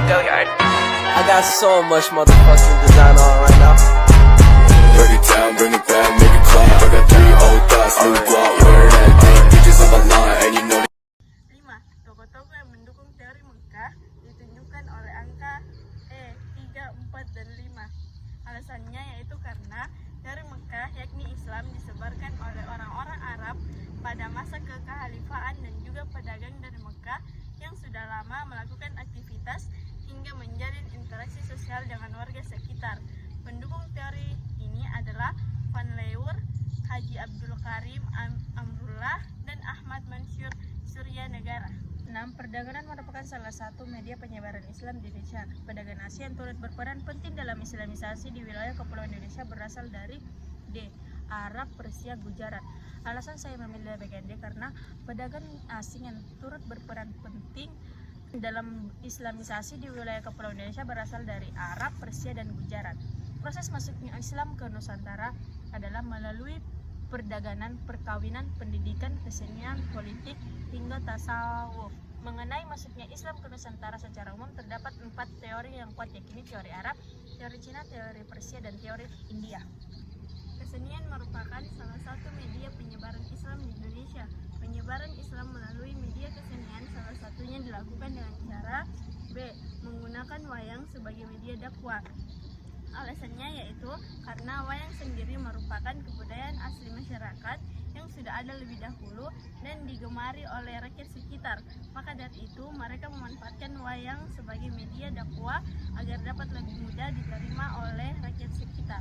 Billiard. I got so much motherfucking design on right now. Break it down, bring it back, make it clap. I got 3 old thoughts, new block, where that thing, bitches on the line, and you know. 5. Tokoh-tokoh yang mendukung teori Mekah ditunjukkan oleh angka E, 3, 4, dan 5. Alasannya yaitu karena teori Mekah yakni Islam disebarkan oleh orang-orang Arab pada masa kekhalifaan dan juga pedagang dari Mekah yang sudah lama melakukan aktivitas hingga menjalin interaksi sosial dengan warga sekitar. Pendukung teori ini adalah Van Leeuwen, Haji Abdul Karim Amrullah, dan Ahmad Mansur Suryanegara. 6. Perdagangan merupakan salah satu media penyebaran Islam di Indonesia. Pedagang asing yang turut berperan penting dalam islamisasi di wilayah Kepulauan Indonesia berasal dari D. Arab, Persia, Gujarat. Alasan saya memilih bagian D karena pedagang asing yang turut berperan penting dalam islamisasi di wilayah Kepulauan Indonesia berasal dari Arab, Persia, dan Gujarat. Proses masuknya Islam ke Nusantara adalah melalui perdagangan, perkawinan, pendidikan, kesenian, politik, hingga tasawuf. Mengenai masuknya Islam ke Nusantara secara umum terdapat 4 teori yang kuat, yakni teori Arab, teori Cina, teori Persia, dan teori India. Kesenian merupakan salah satu media penyebaran Islam di Indonesia. Penyebaran Islam melalui media kesenian salah satunya dilakukan dengan cara B. Menggunakan wayang sebagai media dakwah. Alasannya yaitu karena wayang sendiri merupakan kebudayaan asli masyarakat yang sudah ada lebih dahulu dan digemari oleh rakyat sekitar. Maka dari itu mereka memanfaatkan wayang sebagai media dakwah agar dapat lebih mudah diterima oleh rakyat sekitar.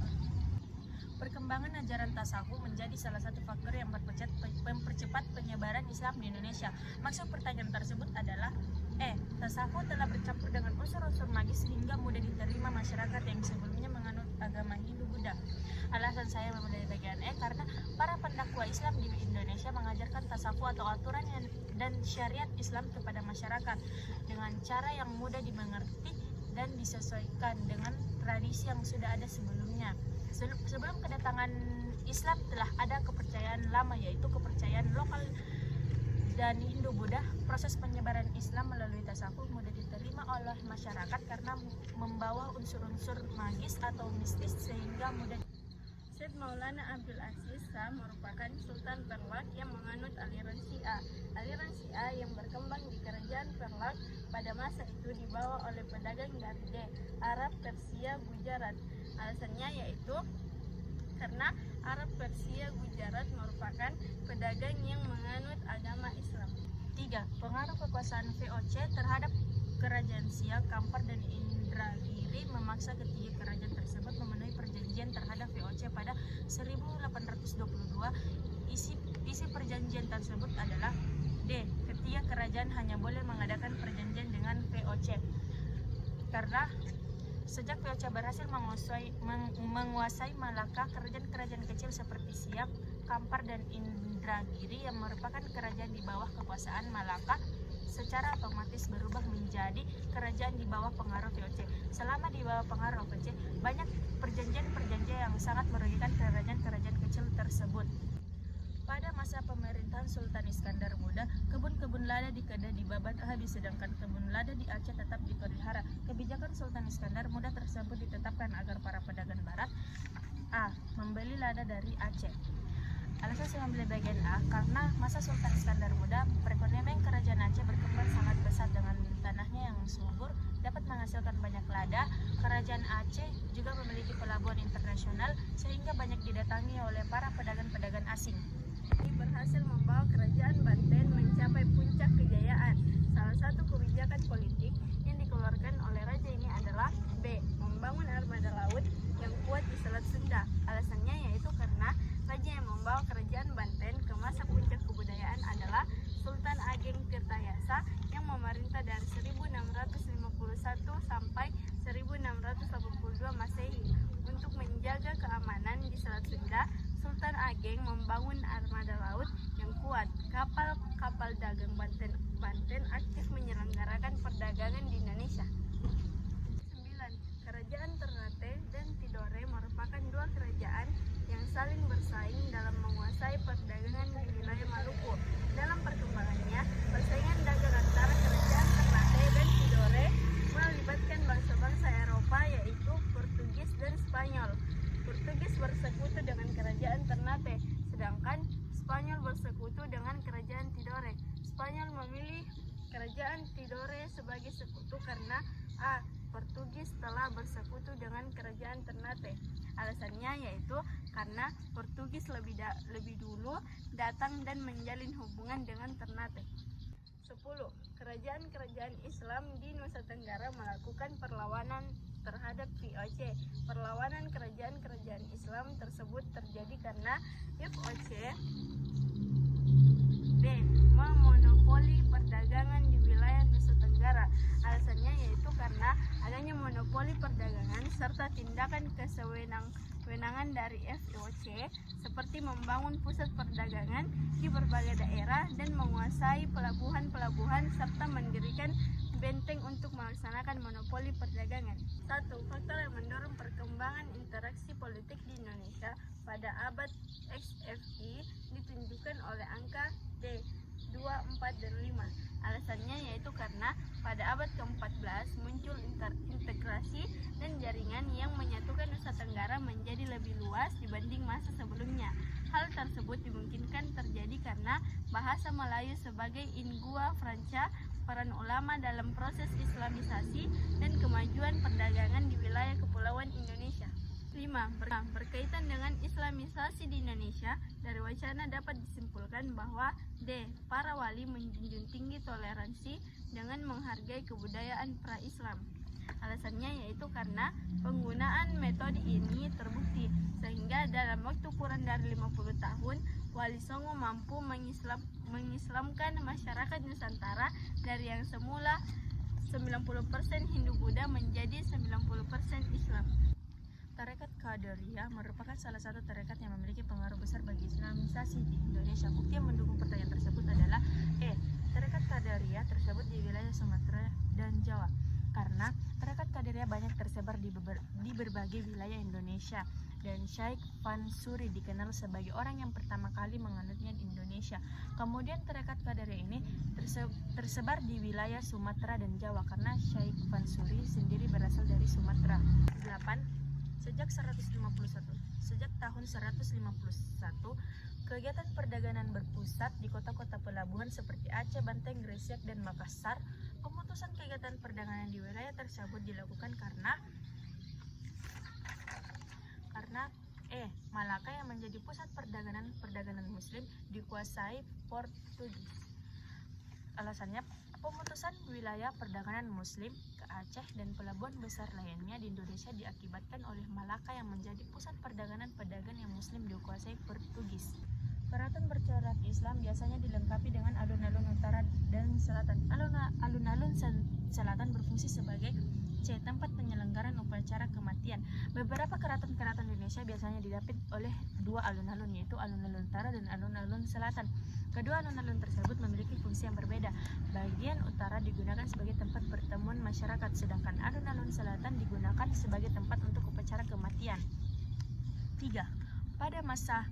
Perkembangan ajaran tasawuf menjadi salah satu faktor yang mempercepat penyebaran Islam di Indonesia. Maksud pertanyaan tersebut adalah E. Tasawuf telah bercampur dengan unsur-unsur magis sehingga mudah diterima masyarakat yang sebelumnya menganut agama Hindu-Buddha. Alasan saya memilih bagian E karena para pendakwa Islam di Indonesia mengajarkan tasawuf atau aturan dan syariat Islam kepada masyarakat dengan cara yang mudah dimengerti dan disesuaikan dengan tradisi yang sudah ada sebelumnya. Sebelum kedatangan Islam telah ada kepercayaan lama, yaitu kepercayaan lokal dan Hindu-Buddha. Proses penyebaran Islam melalui tasawuf mudah diterima oleh masyarakat karena membawa unsur-unsur magis atau mistis sehingga mudah. Syed Maulana Abdul Aziz Shah merupakan Sultan Perlak yang menganut aliran Syiah. Aliran Syiah yang berkembang di kerajaan Perlak pada masa itu dibawa oleh pedagang dari D. Arab, Persia, Gujarat. Alasannya yaitu karena Arab, Persia, Gujarat merupakan pedagang yang menganut agama Islam. 3. Pengaruh kekuasaan VOC terhadap kerajaan Siak, Kampar, dan Indragiri memaksa ketiga kerajaan tersebut memenuhi perjanjian terhadap VOC pada 1822. Isi perjanjian tersebut adalah D. Ketiga kerajaan hanya boleh mengadakan perjanjian dengan VOC karena sejak VOC berhasil menguasai Malaka, kerajaan-kerajaan kecil seperti Siak, Kampar, dan Indragiri yang merupakan kerajaan di bawah kekuasaan Malaka secara otomatis berubah menjadi kerajaan di bawah pengaruh VOC. Selama di bawah pengaruh VOC, banyak perjanjian yang sangat merugikan kerajaan-kerajaan kecil tersebut. Pada masa pemerintahan Sultan Iskandar Muda, kebun-kebun lada di Kedah dibabat habis sedangkan kebun lada di Aceh tetap dipelihara. Kebijakan Sultan Iskandar Muda tersebut ditetapkan agar para pedagang barat A. Membeli lada dari Aceh. Alasan saya memilih bagian A karena masa Sultan Iskandar Muda, perekonomian kerajaan Aceh berkembang sangat pesat dengan tanahnya yang subur, dapat menghasilkan banyak lada. Kerajaan Aceh juga memiliki pelabuhan internasional sehingga banyak didatangi oleh para pedagang-pedagang asing. Ini berhasil membawa kerajaan Banten mencapai puncak kejayaan. Salah satu kebijakan politik yang dikeluarkan oleh raja ini adalah B. Membangun armada laut yang kuat di Selat Sunda. Alasannya yaitu karena raja yang membawa kerajaan Banten ke masa puncak kebudayaan adalah Sultan Ageng Tirtayasa yang memerintah dari 1651 sampai 1682 Masehi. Untuk menjaga keamanan di Selat Sunda, Sultan Ageng membangun armada laut yang kuat. Kapal-kapal dagang Banten aktif menyelenggarakan perdagangan di Indonesia. 9. Kerajaan Ternate dan Tidore merupakan dua kerajaan yang saling bersaing dalam menguasai perdagangan di wilayah Maluku. Dalam perkembangannya, persaingan dagang antara kerajaan Ternate dan Tidore melibatkan kerajaan Tidore sebagai sekutu karena A. Portugis telah bersekutu dengan kerajaan Ternate. Alasannya yaitu karena Portugis lebih dulu datang dan menjalin hubungan dengan Ternate. 10. Kerajaan-kerajaan Islam di Nusa Tenggara melakukan perlawanan terhadap VOC. Perlawanan kerajaan-kerajaan Islam tersebut terjadi karena VOC B. Memonopoli perdagangan di wilayah Nusa Tenggara. Alasannya yaitu karena adanya monopoli perdagangan serta tindakan kesewenang-wenangan dari VOC seperti membangun pusat perdagangan di berbagai daerah dan menguasai pelabuhan-pelabuhan serta mendirikan benteng untuk melaksanakan monopoli perdagangan. 1. Faktor yang mendorong perkembangan interaksi politik di Indonesia pada abad XFI ditunjukkan oleh angka D 2, 4, dan 5. Alasannya yaitu karena pada abad ke-14 muncul integrasi dan jaringan yang menyatukan Nusa Tenggara menjadi lebih luas dibanding masa sebelumnya. Hal tersebut dimungkinkan terjadi karena bahasa Melayu sebagai lingua franca, peran ulama dalam proses islamisasi, dan kemajuan perdagangan di wilayah kepulauan Indonesia. 5. Berkaitan dengan islamisasi di Indonesia, dari wacana dapat disimpulkan bahwa D. Para wali menjunjung tinggi toleransi dengan menghargai kebudayaan pra-Islam. Alasannya yaitu karena penggunaan metode ini terbukti, sehingga dalam waktu kurang dari 50 tahun, Wali Songo mampu mengislamkan masyarakat Nusantara dari yang semula 90% Hindu-Buddha menjadi 90% Islam. Tarekat Qadariyah merupakan salah satu tarekat yang memiliki pengaruh besar bagi islamisasi di Indonesia. Bukti yang mendukung pertanyaan tersebut adalah E. Tarekat Qadariyah tersebut di wilayah Sumatera dan Jawa. Karena tarekat Qadariyah banyak tersebar di berbagai wilayah Indonesia, dan Syekh Fansuri dikenal sebagai orang yang pertama kali menganutnya di Indonesia. Kemudian tarekat Qadariyah ini tersebar di wilayah Sumatera dan Jawa karena Syekh Fansuri sendiri berasal dari Sumatera. 8. Sejak tahun 151, kegiatan perdagangan berpusat di kota-kota pelabuhan seperti Aceh, Banten, Gresik, dan Makassar. Pemutusan kegiatan perdagangan di wilayah tersebut dilakukan karena E. Malaka yang menjadi pusat perdagangan Muslim dikuasai Portugis. Alasannya, pemutusan wilayah perdagangan Muslim ke Aceh dan pelabuhan besar lainnya di Indonesia diakibatkan oleh Malaka yang menjadi pusat perdagangan pedagang yang Muslim dikuasai Portugis. Keraton bercorak Islam biasanya dilengkapi dengan alun-alun utara dan selatan. Alun-alun selatan berfungsi sebagai C. Tempat penyelenggaraan upacara kematian. Beberapa keraton-keraton Indonesia biasanya didapat oleh dua alun-alun, yaitu alun-alun utara dan alun-alun selatan. Kedua alun-alun tersebut memiliki fungsi yang berbeda. Bagian utara digunakan sebagai tempat pertemuan masyarakat, sedangkan alun-alun selatan digunakan sebagai tempat untuk upacara kematian. 3. Pada masa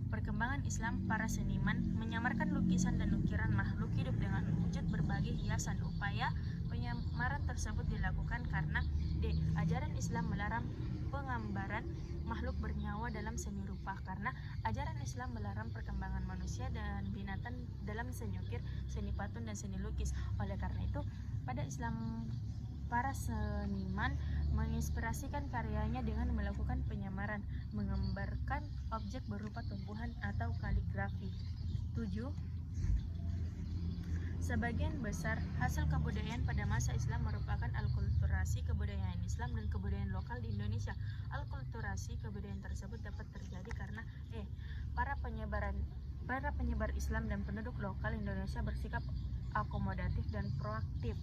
perkembangan Islam, para seniman menyamarkan lukisan dan ukiran makhluk hidup dengan wujud berbagai hiasan. Upaya penyamaran tersebut dilakukan karena D. Ajaran Islam melarang penggambaran makhluk bernyawa dalam seni rupa, karena ajaran Islam melarang perkembangan manusia dan binatang dalam seni ukir, seni patung, dan seni lukis. Oleh karena itu, pada Islam para seniman menginspirasikan karyanya dengan melakukan penyamaran, menggambarkan objek berupa tumbuhan atau kaligrafi. 7. Sebagian besar hasil kebudayaan pada masa Islam merupakan alkulturasi kebudayaan Islam dan kebudayaan lokal di Indonesia. Alkulturasi kebudayaan tersebut dapat terjadi karena para penyebar Islam dan penduduk lokal Indonesia bersikap akomodatif dan proaktif.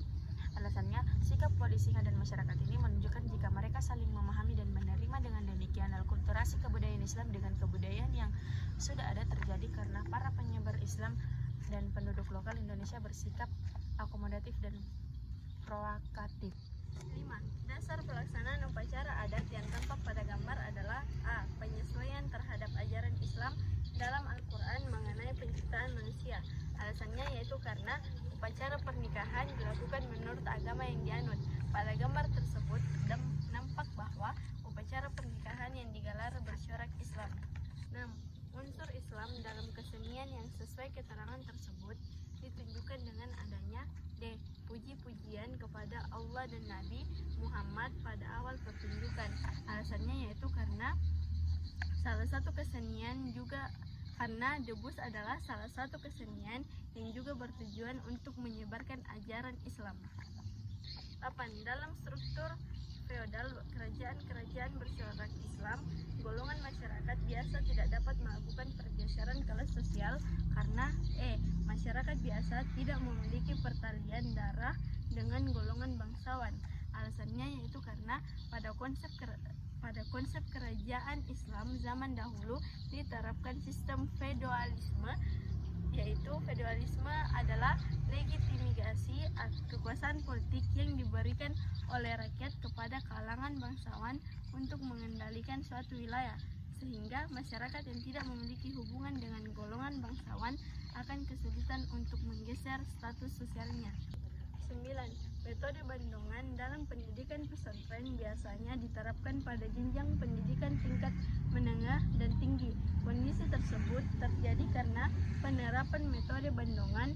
Alasannya, sikap polisi dan masyarakat ini menunjukkan jika mereka saling memahami dan menerima. Dengan demikian, alkulturasi kebudayaan Islam dengan kebudayaan yang sudah ada terjadi karena para penyebar Islam dan penduduk lokal Indonesia bersikap akomodatif dan proaktif. 5. Dasar pelaksanaan upacara adat yang tampak pada gambar adalah A. Penyesuaian terhadap ajaran Islam dalam Al-Quran mengenai penciptaan manusia. Alasannya yaitu karena upacara pernikahan dilakukan menurut agama yang dianut. Pada gambar tersebut nampak bahwa upacara pernikahan yang digelar bercorak Islam. 6. Unsur Islam dalam kesenian yang sesuai keterangan tersebut ditunjukkan dengan adanya D. dan Nabi Muhammad pada awal pertunjukan. Alasannya yaitu karena debus adalah salah satu kesenian yang juga bertujuan untuk menyebarkan ajaran Islam. 8. Dalam struktur feodal kerajaan-kerajaan bercorak Islam, golongan masyarakat biasa tidak dapat melakukan pergeseran kelas sosial karena masyarakat biasa tidak memiliki pertalian darah dengan golongan bangsawan. Alasannya yaitu karena pada konsep kerajaan Islam zaman dahulu diterapkan sistem feodalisme, yaitu feodalisme adalah legitimasi kekuasaan politik yang diberikan oleh rakyat kepada kalangan bangsawan untuk mengendalikan suatu wilayah, sehingga masyarakat yang tidak memiliki hubungan dengan golongan bangsawan akan kesulitan untuk menggeser status sosialnya. 9. Metode bandongan dalam pendidikan pesantren biasanya diterapkan pada jenjang pendidikan tingkat menengah dan tinggi. Kondisi tersebut terjadi karena penerapan metode bandongan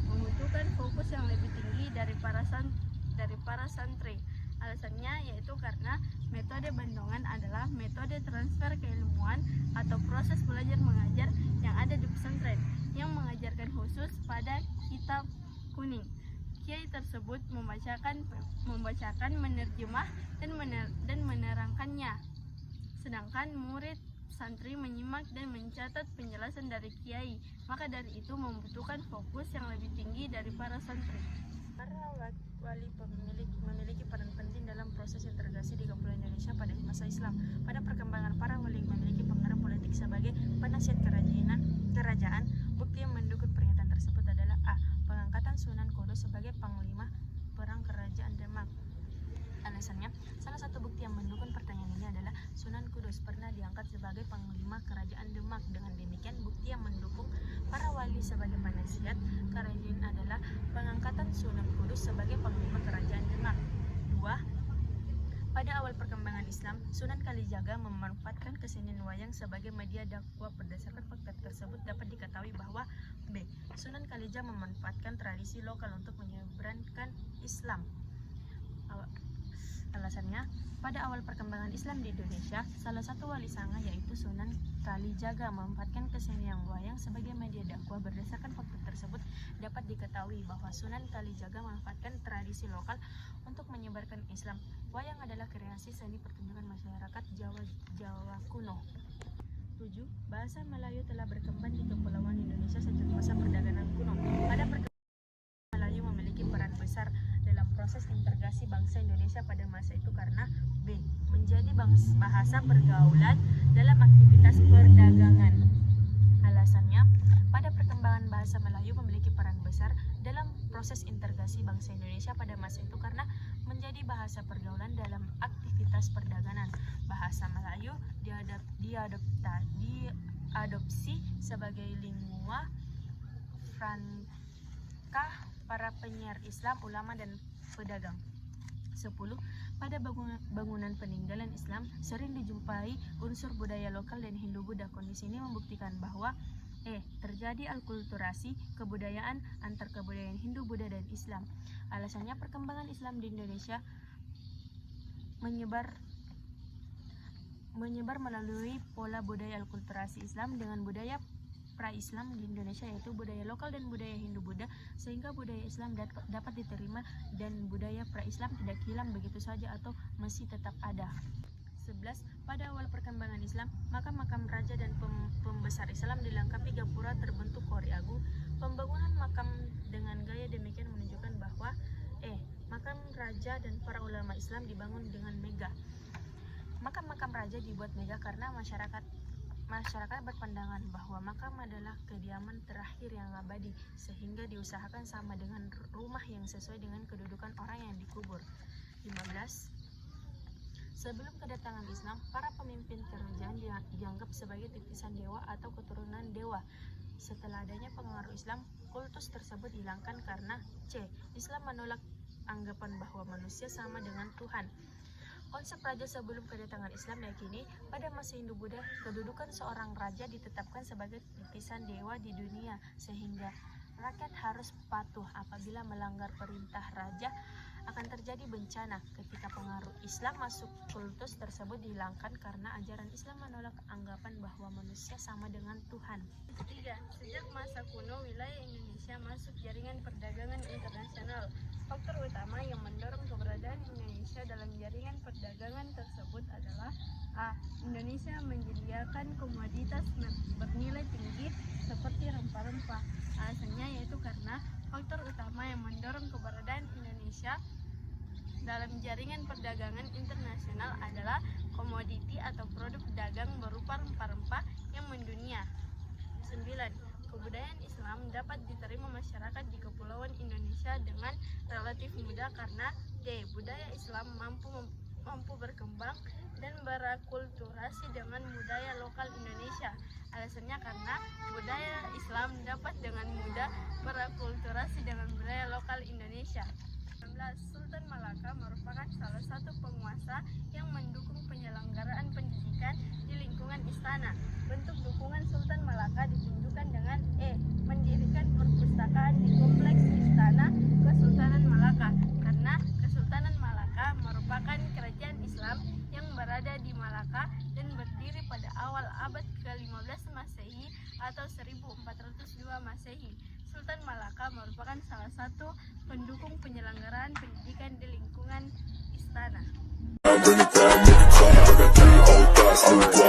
membutuhkan fokus yang lebih tinggi dari para santri. Alasannya yaitu karena metode bandongan adalah metode transfer keilmuan atau proses belajar mengajar yang ada di pesantren yang mengajarkan khusus pada kitab kuning. Kiai tersebut membacakan, menerjemah dan menerangkannya, sedangkan murid santri menyimak dan mencatat penjelasan dari kiai. Maka dari itu membutuhkan fokus yang lebih tinggi dari para santri. Para wali memiliki peran penting dalam proses integrasi di Kepulauan Indonesia pada masa Islam. Pada perkembangan, para wali memiliki pengaruh politik sebagai penasihat kerajaan. Bukti yang mendukung pernyataan tersebut adalah pengangkatan Sunan Kudus sebagai panglima perang kerajaan Demak. Alasannya, salah satu bukti yang mendukung pertanyaan ini adalah Sunan Kudus pernah diangkat sebagai panglima kerajaan Demak. Dengan demikian, bukti yang mendukung para wali sebagai penasihat kerajaan adalah pengangkatan Sunan Kudus sebagai panglima kerajaan Demak. 2. Pada awal perkembangan Islam, Sunan Kalijaga memanfaatkan kesenian wayang sebagai media dakwah. Berdasarkan fakta tersebut dapat diketahui bahwa Sunan Kalijaga memanfaatkan tradisi lokal untuk menyebarkan Islam. Alasannya, pada awal perkembangan Islam di Indonesia, salah satu wali sanga yaitu Sunan Kalijaga memanfaatkan kesenian wayang sebagai media dakwah. Berdasarkan fakta tersebut dapat diketahui bahwa Sunan Kalijaga memanfaatkan tradisi lokal untuk menyebarkan Islam. Wayang adalah kreasi seni pertunjukan masyarakat Jawa kuno. 7. Bahasa Melayu telah berkembang di Kepulauan Indonesia sejak masa perdagangan kuno. Pada perkembangan Melayu memiliki peran besar dalam proses integrasi bangsa Indonesia pada masa itu karena menjadi bahasa pergaulan dalam aktivitas perdagangan. Alasannya, pada perkembangan bahasa Melayu memiliki peran besar dalam proses integrasi bangsa Indonesia pada masa itu karena menjadi bahasa pergaulan dalam aktivitas perdagangan. Bahasa Melayu diadopsi sebagai lingua franca para penyiar Islam, ulama, dan pedagang. 10. Pada bangunan peninggalan Islam sering dijumpai unsur budaya lokal dan Hindu-Buddha. Kondisi ini membuktikan bahwa terjadi alkulturasi kebudayaan antar kebudayaan Hindu, Buddha, dan Islam. Alasannya, perkembangan Islam di Indonesia menyebar melalui pola budaya alkulturasi Islam dengan budaya pra-Islam di Indonesia, yaitu budaya lokal dan budaya Hindu-Buddha, sehingga budaya Islam dapat diterima dan budaya pra-Islam tidak hilang begitu saja atau masih tetap ada. 11. Pada awal perkembangan Islam, makam-makam raja dan pembesar Islam dilengkapi gapura terbentuk kori agung. Pembangunan makam dengan gaya demikian menunjukkan bahwa makam raja dan para ulama Islam dibangun dengan megah. Makam-makam raja dibuat megah karena masyarakat berpandangan bahwa makam adalah kediaman terakhir yang abadi, sehingga diusahakan sama dengan rumah yang sesuai dengan kedudukan orang yang dikubur. 15. Sebelum kedatangan Islam, para pemimpin kerajaan dianggap sebagai titisan dewa atau keturunan dewa. Setelah adanya pengaruh Islam, kultus tersebut hilangkan karena Islam menolak anggapan bahwa manusia sama dengan Tuhan. Konsep raja sebelum kedatangan Islam diyakini pada masa Hindu-Buddha, kedudukan seorang raja ditetapkan sebagai titisan dewa di dunia, sehingga rakyat harus patuh. Apabila melanggar perintah raja akan terjadi bencana. Ketika pengaruh Islam masuk, kultus tersebut dihilangkan karena ajaran Islam menolak anggapan bahwa manusia sama dengan Tuhan. 3. Sejak masa kuno, wilayah Indonesia masuk jaringan perdagangan internasional. Faktor utama yang mendorong keberadaan Indonesia dalam jaringan perdagangan tersebut adalah A. Indonesia menyediakan komoditas bernilai tinggi seperti rempah-rempah. Alasannya yaitu karena faktor utama yang mendorong keberadaan Indonesia dalam jaringan perdagangan internasional adalah komoditi atau produk dagang berupa rempah-rempah yang mendunia. 9. Kebudayaan Islam dapat diterima masyarakat di Kepulauan Indonesia dengan relatif mudah karena D. Budaya Islam mampu berkembang dan berakulturasi dengan budaya lokal Indonesia. Alasannya karena budaya Islam dapat dengan mudah berakulturasi dengan budaya lokal Indonesia. 19. Sultan Malaka merupakan salah satu penguasa yang mendukung penyelenggaraan pendidikan di lingkungan istana. Bentuk dukungan Sultan Malaka ditunjukkan dengan E. Mendirikan perpustakaan di kompleks Istana Kesultanan Malaka, karena Kesultanan Malaka merupakan kerajaan Islam yang berada di Malaka dan berdiri pada awal abad ke-15 Masehi atau 1402 Masehi. Sultan Malaka merupakan salah satu pendukung penyelenggaraan pendidikan di lingkungan istana. Bring it back, make it clap. I got 3 old thoughts, new block.